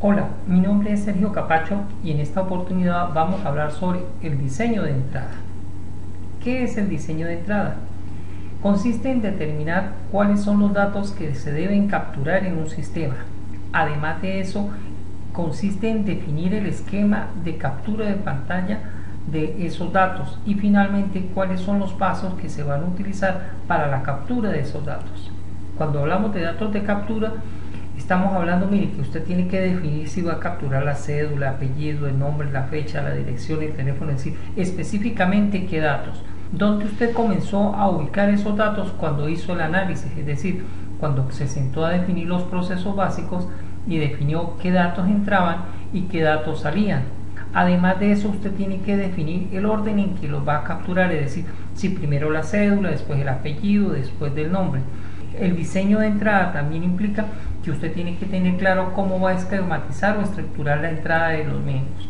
Hola, mi nombre es Sergio Capacho y en esta oportunidad vamos a hablar sobre el diseño de entrada. ¿Qué es el diseño de entrada? Consiste en determinar cuáles son los datos que se deben capturar en un sistema. Además de eso, consiste en definir el esquema de captura de pantalla de esos datos y finalmente cuáles son los pasos que se van a utilizar para la captura de esos datos. Cuando hablamos de datos de captura, estamos hablando, mire, que usted tiene que definir si va a capturar la cédula, apellido, el nombre, la fecha, la dirección, el teléfono, es decir, específicamente qué datos. ¿Dónde usted comenzó a ubicar esos datos cuando hizo el análisis? Es decir, cuando se sentó a definir los procesos básicos y definió qué datos entraban y qué datos salían. Además de eso, usted tiene que definir el orden en que los va a capturar, es decir, si primero la cédula, después el apellido, después del nombre. El diseño de entrada también implica que usted tiene que tener claro cómo va a esquematizar o estructurar la entrada de los medios.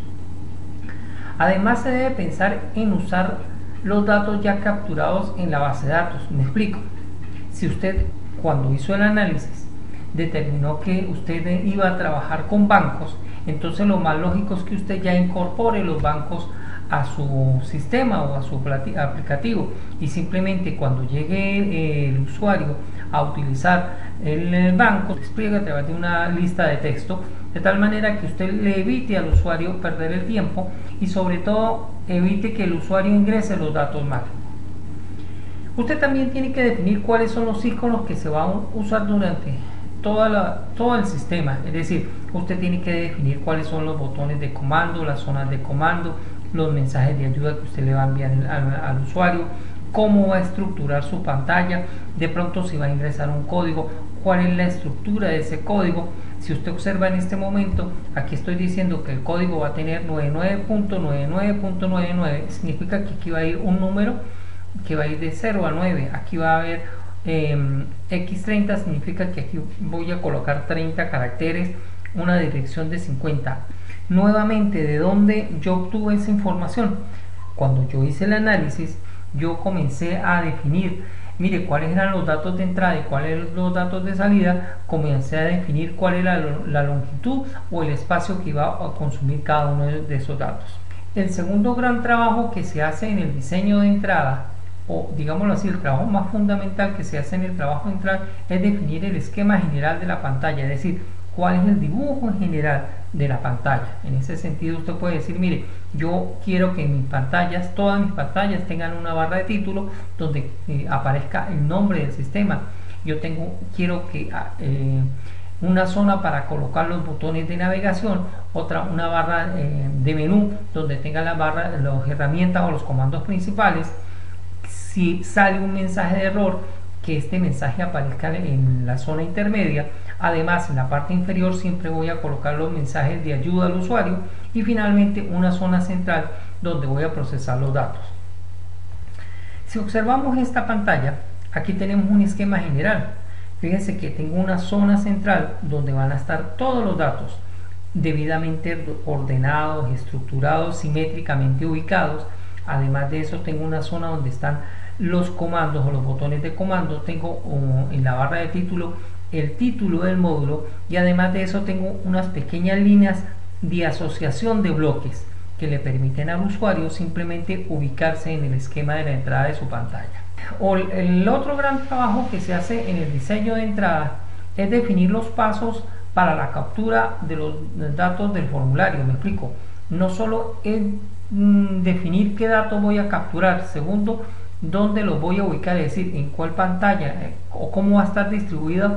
Además, se debe pensar en usar los datos ya capturados en la base de datos. Me explico. Si usted, cuando hizo el análisis, determinó que usted iba a trabajar con bancos, entonces lo más lógico es que usted ya incorpore los bancos a su sistema o a su aplicativo y simplemente cuando llegue el usuario a utilizar el banco despliega a través de una lista de texto, de tal manera que usted le evite al usuario perder el tiempo y sobre todo evite que el usuario ingrese los datos mal. Usted también tiene que definir cuáles son los iconos que se van a usar durante todo el sistema, es decir, usted tiene que definir cuáles son los botones de comando, las zonas de comando, los mensajes de ayuda que usted le va a enviar al usuario, cómo va a estructurar su pantalla, de pronto si va a ingresar un código, cuál es la estructura de ese código. Si usted observa en este momento, aquí estoy diciendo que el código va a tener 99.99.99, significa que aquí va a ir un número que va a ir de 0 a 9, aquí va a haber X30, significa que aquí voy a colocar 30 caracteres, una dirección de 50. Nuevamente, ¿de dónde yo obtuve esa información? Cuando yo hice el análisis, yo comencé a definir, mire, cuáles eran los datos de entrada y cuáles eran los datos de salida, comencé a definir cuál era la longitud o el espacio que iba a consumir cada uno de esos datos. El segundo gran trabajo que se hace en el diseño de entrada, o digámoslo así, el trabajo más fundamental que se hace en el trabajo de entrada, es definir el esquema general de la pantalla, es decir, cuál es el dibujo en general de la pantalla. En ese sentido usted puede decir, mire, yo quiero que mis pantallas, todas mis pantallas tengan una barra de título donde aparezca el nombre del sistema. Yo quiero que una zona para colocar los botones de navegación, una barra de menú donde tenga las herramientas o los comandos principales. Si sale un mensaje de error, que este mensaje aparezca en la zona intermedia. Además, en la parte inferior siempre voy a colocar los mensajes de ayuda al usuario y finalmente una zona central donde voy a procesar los datos. Si observamos esta pantalla, aquí tenemos un esquema general. Fíjense que tengo una zona central donde van a estar todos los datos debidamente ordenados, estructurados, simétricamente ubicados. Además de eso, tengo una zona donde están los comandos o los botones de comando. Tengo en la barra de título el título del módulo y además de eso tengo unas pequeñas líneas de asociación de bloques que le permiten al usuario simplemente ubicarse en el esquema de la entrada de su pantalla. El otro gran trabajo que se hace en el diseño de entrada es definir los pasos para la captura de los datos del formulario. Me explico, no solo es definir qué datos voy a capturar, segundo, dónde los voy a ubicar, es decir, en cuál pantalla o cómo va a estar distribuidos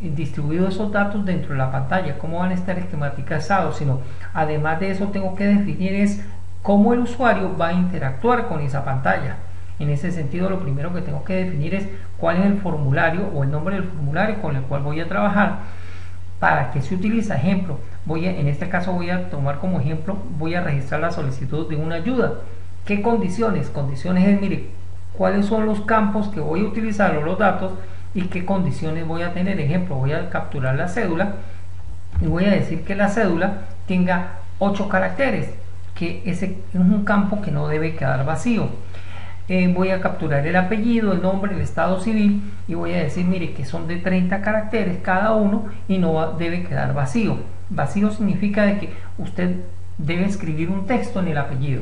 esos datos dentro de la pantalla, cómo van a estar esquematizados, sino además de eso tengo que definir es cómo el usuario va a interactuar con esa pantalla. En ese sentido, lo primero que tengo que definir es cuál es el formulario o el nombre del formulario con el cual voy a trabajar, para qué se utiliza. Ejemplo, en este caso voy a tomar como ejemplo, voy a registrar la solicitud de una ayuda. ¿Qué condiciones? Condiciones es, mire, cuáles son los campos que voy a utilizar o los datos y qué condiciones voy a tener. Ejemplo, voy a capturar la cédula y voy a decir que la cédula tenga 8 caracteres, que ese es un campo que no debe quedar vacío. Voy a capturar el apellido, el nombre, el estado civil y voy a decir, mire, que son de 30 caracteres cada uno y no debe quedar vacío. Vacío significa de que usted debe escribir un texto en el apellido.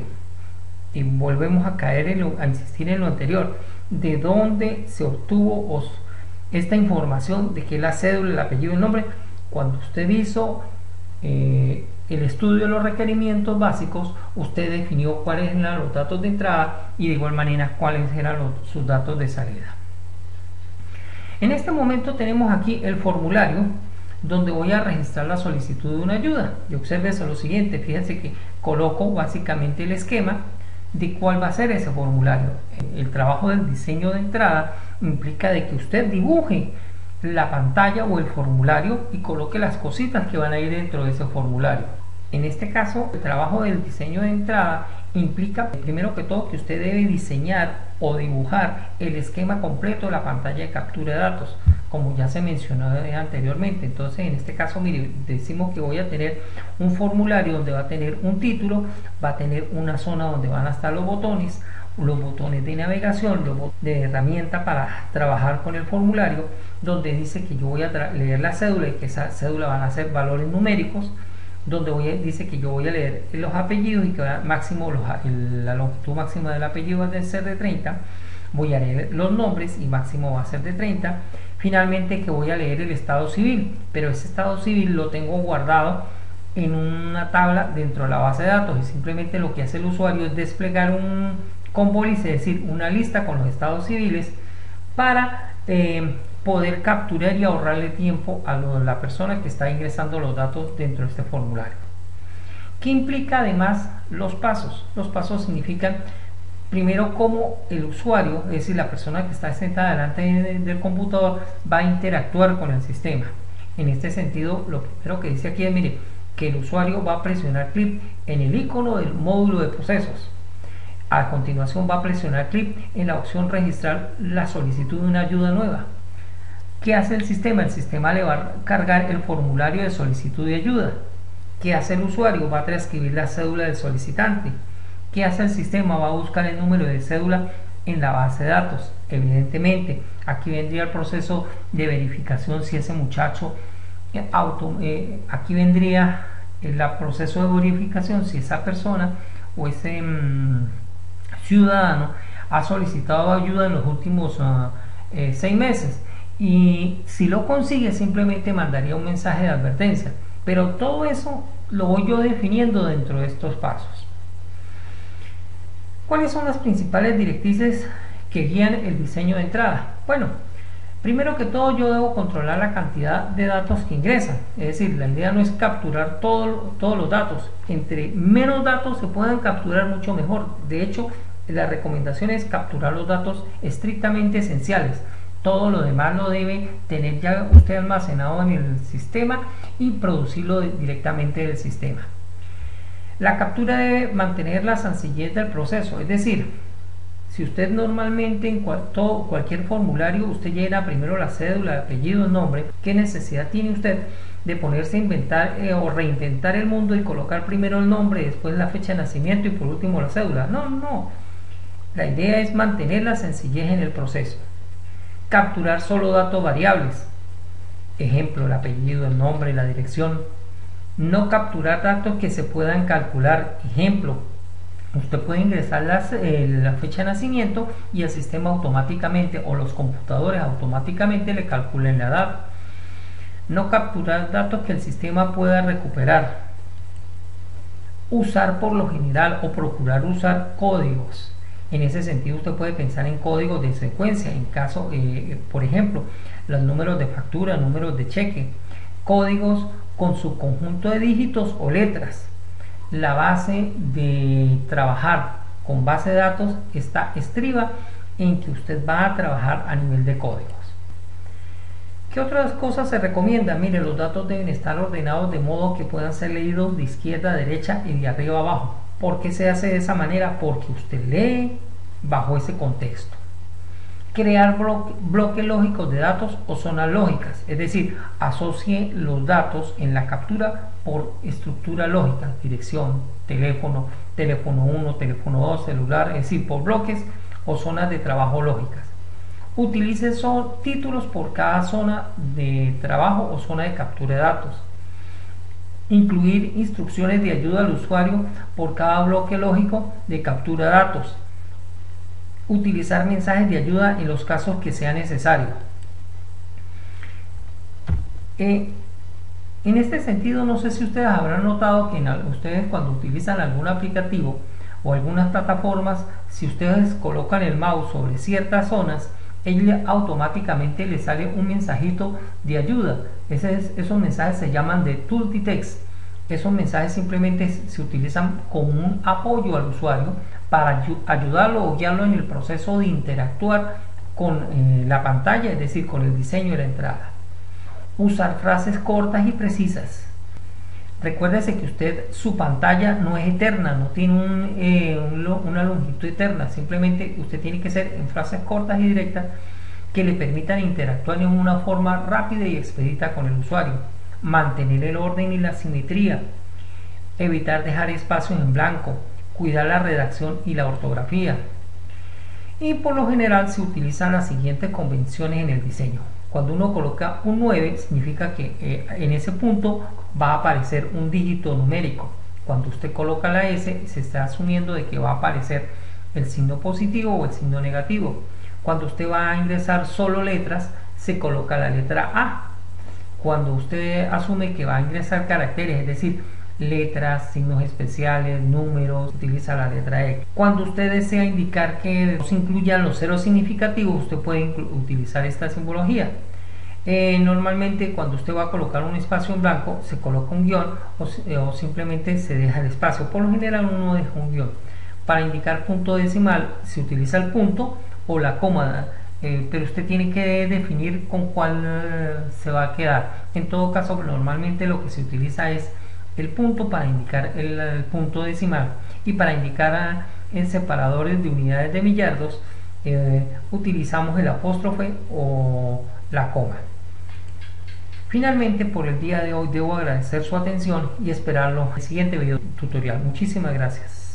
Y volvemos a caer a insistir en lo anterior. ¿De dónde se obtuvo esta información de que la cédula, el apellido y el nombre? Cuando usted hizo el estudio de los requerimientos básicos, usted definió cuáles eran los datos de entrada y de igual manera cuáles eran sus datos de salida. En este momento tenemos aquí el formulario donde voy a registrar la solicitud de una ayuda. Y observe lo siguiente, fíjense que coloco básicamente el esquema de cuál va a ser ese formulario. El trabajo del diseño de entrada implica de que usted dibuje la pantalla o el formulario y coloque las cositas que van a ir dentro de ese formulario. En este caso, el trabajo del diseño de entrada implica, primero que todo, que usted debe diseñar o dibujar el esquema completo de la pantalla de captura de datos, como ya se mencionó anteriormente. Entonces, en este caso, mire, decimos que voy a tener un formulario donde va a tener un título, va a tener una zona donde van a estar los botones de navegación, los botones de herramienta para trabajar con el formulario, donde dice que yo voy a leer la cédula y que esa cédula van a ser valores numéricos, donde dice que yo voy a leer los apellidos y que máximo la longitud máxima del apellido va a ser de 30, voy a leer los nombres y máximo va a ser de 30, finalmente que voy a leer el estado civil, pero ese estado civil lo tengo guardado en una tabla dentro de la base de datos y simplemente lo que hace el usuario es desplegar un combo, es decir, una lista con los estados civiles para poder capturar y ahorrarle tiempo a la persona que está ingresando los datos dentro de este formulario. ¿Qué implica además los pasos? Los pasos significan primero cómo el usuario, es decir, la persona que está sentada delante del computador, va a interactuar con el sistema. En este sentido, lo primero que dice aquí es, mire, que el usuario va a presionar clic en el icono del módulo de procesos. A continuación va a presionar clic en la opción registrar la solicitud de una ayuda nueva. ¿Qué hace el sistema? El sistema le va a cargar el formulario de solicitud de ayuda. ¿Qué hace el usuario? Va a transcribir la cédula del solicitante. ¿Qué hace el sistema? Va a buscar el número de cédula en la base de datos. Evidentemente, aquí vendría el proceso de verificación si ese muchacho, aquí vendría el proceso de verificación si esa persona o ese ciudadano ha solicitado ayuda en los últimos 6 meses. Y si lo consigue, simplemente mandaría un mensaje de advertencia, pero todo eso lo voy yo definiendo dentro de estos pasos. ¿Cuáles son las principales directrices que guían el diseño de entrada? Bueno, primero que todo yo debo controlar la cantidad de datos que ingresan, es decir, la idea no es capturar todos los datos, entre menos datos se puedan capturar mucho mejor. De hecho, la recomendación es capturar los datos estrictamente esenciales. Todo lo demás lo debe tener ya usted almacenado en el sistema y producirlo directamente del sistema. La captura debe mantener la sencillez del proceso, es decir, si usted normalmente en cualquier formulario usted llena primero la cédula, el apellido, el nombre, ¿qué necesidad tiene usted de ponerse a inventar o reinventar el mundo y colocar primero el nombre, después la fecha de nacimiento y por último la cédula? No. La idea es mantener la sencillez en el proceso. Capturar solo datos variables, ejemplo, el apellido, el nombre, la dirección. No capturar datos que se puedan calcular, ejemplo, usted puede ingresar la fecha de nacimiento y el sistema automáticamente o los computadores automáticamente le calculen la edad. No capturar datos que el sistema pueda recuperar. Usar por lo general o procurar usar códigos. En ese sentido usted puede pensar en códigos de secuencia, en caso, por ejemplo, los números de factura, números de cheque, códigos con su conjunto de dígitos o letras. La base de trabajar con base de datos estriba en que usted va a trabajar a nivel de códigos. ¿Qué otras cosas se recomienda? Mire, los datos deben estar ordenados de modo que puedan ser leídos de izquierda a derecha y de arriba a abajo. ¿Por qué se hace de esa manera? Porque usted lee bajo ese contexto. Crear bloques lógicos de datos o zonas lógicas, es decir, asocie los datos en la captura por estructura lógica, dirección, teléfono, teléfono 1, teléfono 2, celular, es decir, por bloques o zonas de trabajo lógicas. Utilice títulos por cada zona de trabajo o zona de captura de datos. incluir instrucciones de ayuda al usuario por cada bloque lógico de captura de datos, utilizar mensajes de ayuda en los casos que sea necesario. En este sentido, no sé si ustedes habrán notado que ustedes cuando utilizan algún aplicativo o algunas plataformas, si ustedes colocan el mouse sobre ciertas zonas, automáticamente les sale un mensajito de ayuda. Esos mensajes se llaman de tool text. Esos mensajes simplemente se utilizan como un apoyo al usuario para ayudarlo o guiarlo en el proceso de interactuar con la pantalla, es decir, con el diseño de la entrada. Usar frases cortas y precisas. Recuérdese que su pantalla no es eterna, no tiene una longitud eterna, simplemente usted tiene que ser en frases cortas y directas que le permitan interactuar en una forma rápida y expedita con el usuario. Mantener el orden y la simetría, evitar dejar espacios en blanco, cuidar la redacción y la ortografía. Y por lo general se utilizan las siguientes convenciones en el diseño. Cuando uno coloca un 9 significa que en ese punto va a aparecer un dígito numérico. Cuando usted coloca la S se está asumiendo de que va a aparecer el signo positivo o el signo negativo. Cuando usted va a ingresar solo letras se coloca la letra A. Cuando usted asume que va a ingresar caracteres, es decir, letras, signos especiales, números, utiliza la letra X. Cuando usted desea indicar que se incluyan los ceros significativos, usted puede utilizar esta simbología. Normalmente cuando usted va a colocar un espacio en blanco, se coloca un guión o simplemente se deja el espacio. Por lo general uno deja un guión. Para indicar punto decimal se utiliza el punto o la coma, pero usted tiene que definir con cuál se va a quedar. En todo caso, normalmente lo que se utiliza es el punto para indicar el punto decimal, y para indicar en separadores de unidades de millardos utilizamos el apóstrofe o la coma. Finalmente, por el día de hoy debo agradecer su atención y esperarlo en el siguiente video tutorial. Muchísimas gracias.